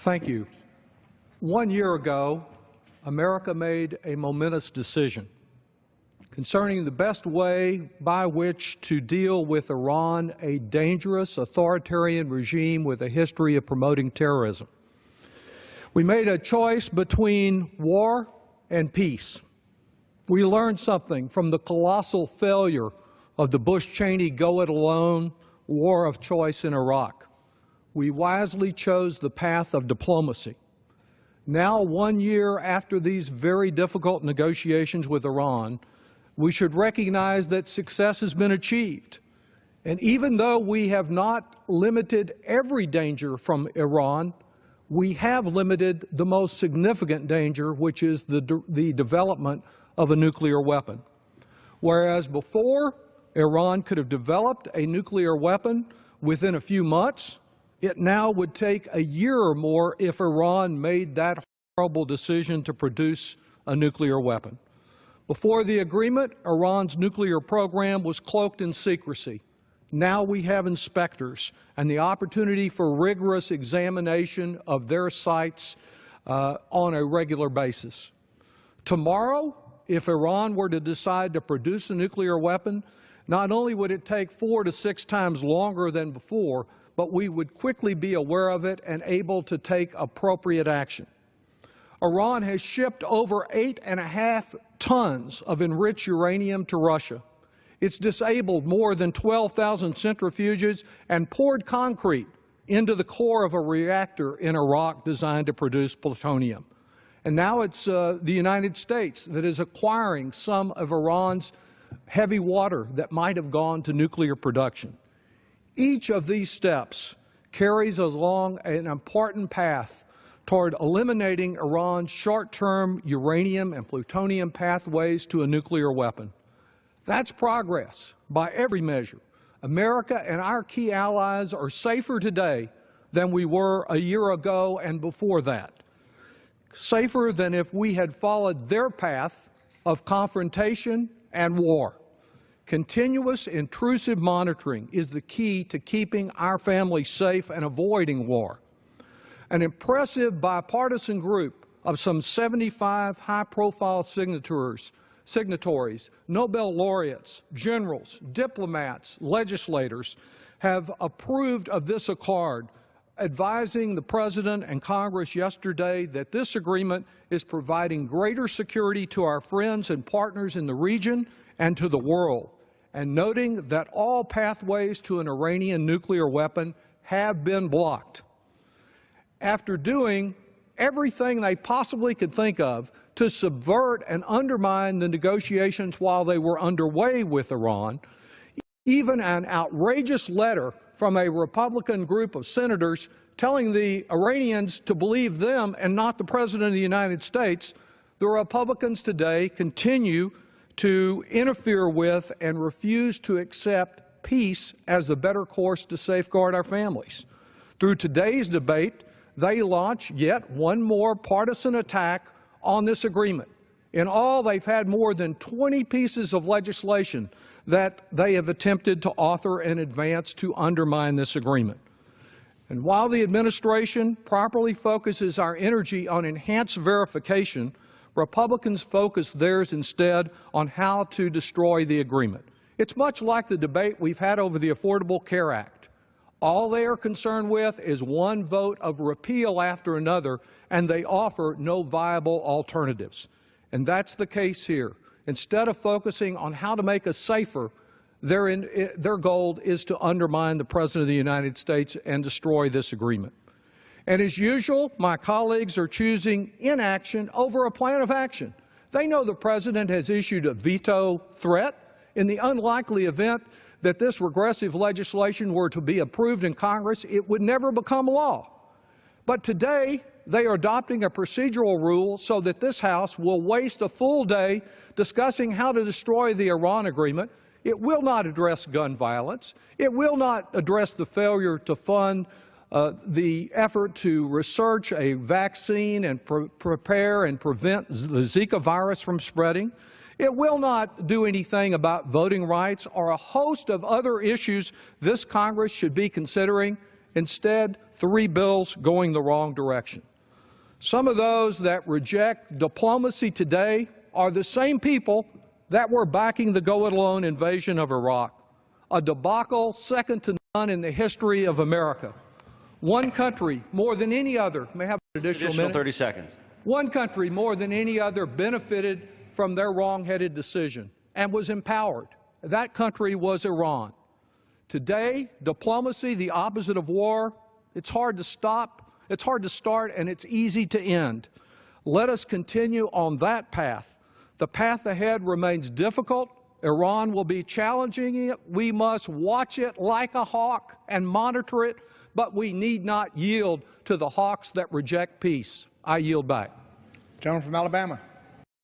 Thank you. 1 year ago, America made a momentous decision concerning the best way by which to deal with Iran, a dangerous authoritarian regime with a history of promoting terrorism. We made a choice between war and peace. We learned something from the colossal failure of the Bush-Cheney go-it-alone war of choice in Iraq. We wisely chose the path of diplomacy. Now, 1 year after these very difficult negotiations with Iran, we should recognize that success has been achieved. And even though we have not limited every danger from Iran, we have limited the most significant danger, which is the development of a nuclear weapon. Whereas before, Iran could have developed a nuclear weapon within a few months, it now would take a year or more if Iran made that horrible decision to produce a nuclear weapon. Before the agreement, Iran's nuclear program was cloaked in secrecy. Now we have inspectors and the opportunity for rigorous examination of their sites on a regular basis. Tomorrow, if Iran were to decide to produce a nuclear weapon, not only would it take 4 to 6 times longer than before, but we would quickly be aware of it and able to take appropriate action. Iran has shipped over 8.5 tons of enriched uranium to Russia. It's disabled more than 12,000 centrifuges and poured concrete into the core of a reactor in Iraq designed to produce plutonium. And now it's the United States that is acquiring some of Iran's heavy water that might have gone to nuclear production. Each of these steps carries along an important path toward eliminating Iran's short-term uranium and plutonium pathways to a nuclear weapon. That's progress by every measure. America and our key allies are safer today than we were a year ago and before that. Safer than if we had followed their path of confrontation and war. Continuous intrusive monitoring is the key to keeping our families safe and avoiding war. An impressive bipartisan group of some 75 high-profile signatories, Nobel laureates, generals, diplomats, legislators have approved of this accord, advising the President and Congress yesterday that this agreement is providing greater security to our friends and partners in the region and to the world, and noting that all pathways to an Iranian nuclear weapon have been blocked. After doing everything they possibly could think of to subvert and undermine the negotiations while they were underway with Iran, even an outrageous letter from a Republican group of senators telling the Iranians to believe them and not the President of the United States, the Republicans today continue to interfere with and refuse to accept peace as the better course to safeguard our families. Through today's debate, they launch yet one more partisan attack on this agreement. In all, they've had more than 20 pieces of legislation that they have attempted to author and advance to undermine this agreement. And while the administration properly focuses our energy on enhanced verification, Republicans focus theirs instead on how to destroy the agreement. It's much like the debate we've had over the Affordable Care Act. All they are concerned with is one vote of repeal after another, and they offer no viable alternatives. And that's the case here. Instead of focusing on how to make us safer, their goal is to undermine the President of the United States and destroy this agreement. And as usual, my colleagues are choosing inaction over a plan of action. They know the President has issued a veto threat. In the unlikely event that this regressive legislation were to be approved in Congress, it would never become law. But today, they are adopting a procedural rule so that this House will waste a full day discussing how to destroy the Iran agreement. It will not address gun violence. It will not address the failure to fund the effort to research a vaccine and prepare and prevent the Zika virus from spreading. It will not do anything about voting rights or a host of other issues this Congress should be considering. Instead, 3 bills going the wrong direction. Some of those that reject diplomacy today are the same people that were backing the go-it-alone invasion of Iraq, a debacle second to none in the history of America. One country, more than any other, may have an additional minute. 30 seconds. One country, more than any other, benefited from their wrong-headed decision and was empowered. That country was Iran. Today, diplomacy, the opposite of war, it's hard to stop, it's hard to start, and it's easy to end. Let us continue on that path. The path ahead remains difficult. Iran will be challenging it. We must watch it like a hawk and monitor it, but we need not yield to the hawks that reject peace. I yield back. Gentleman from Alabama.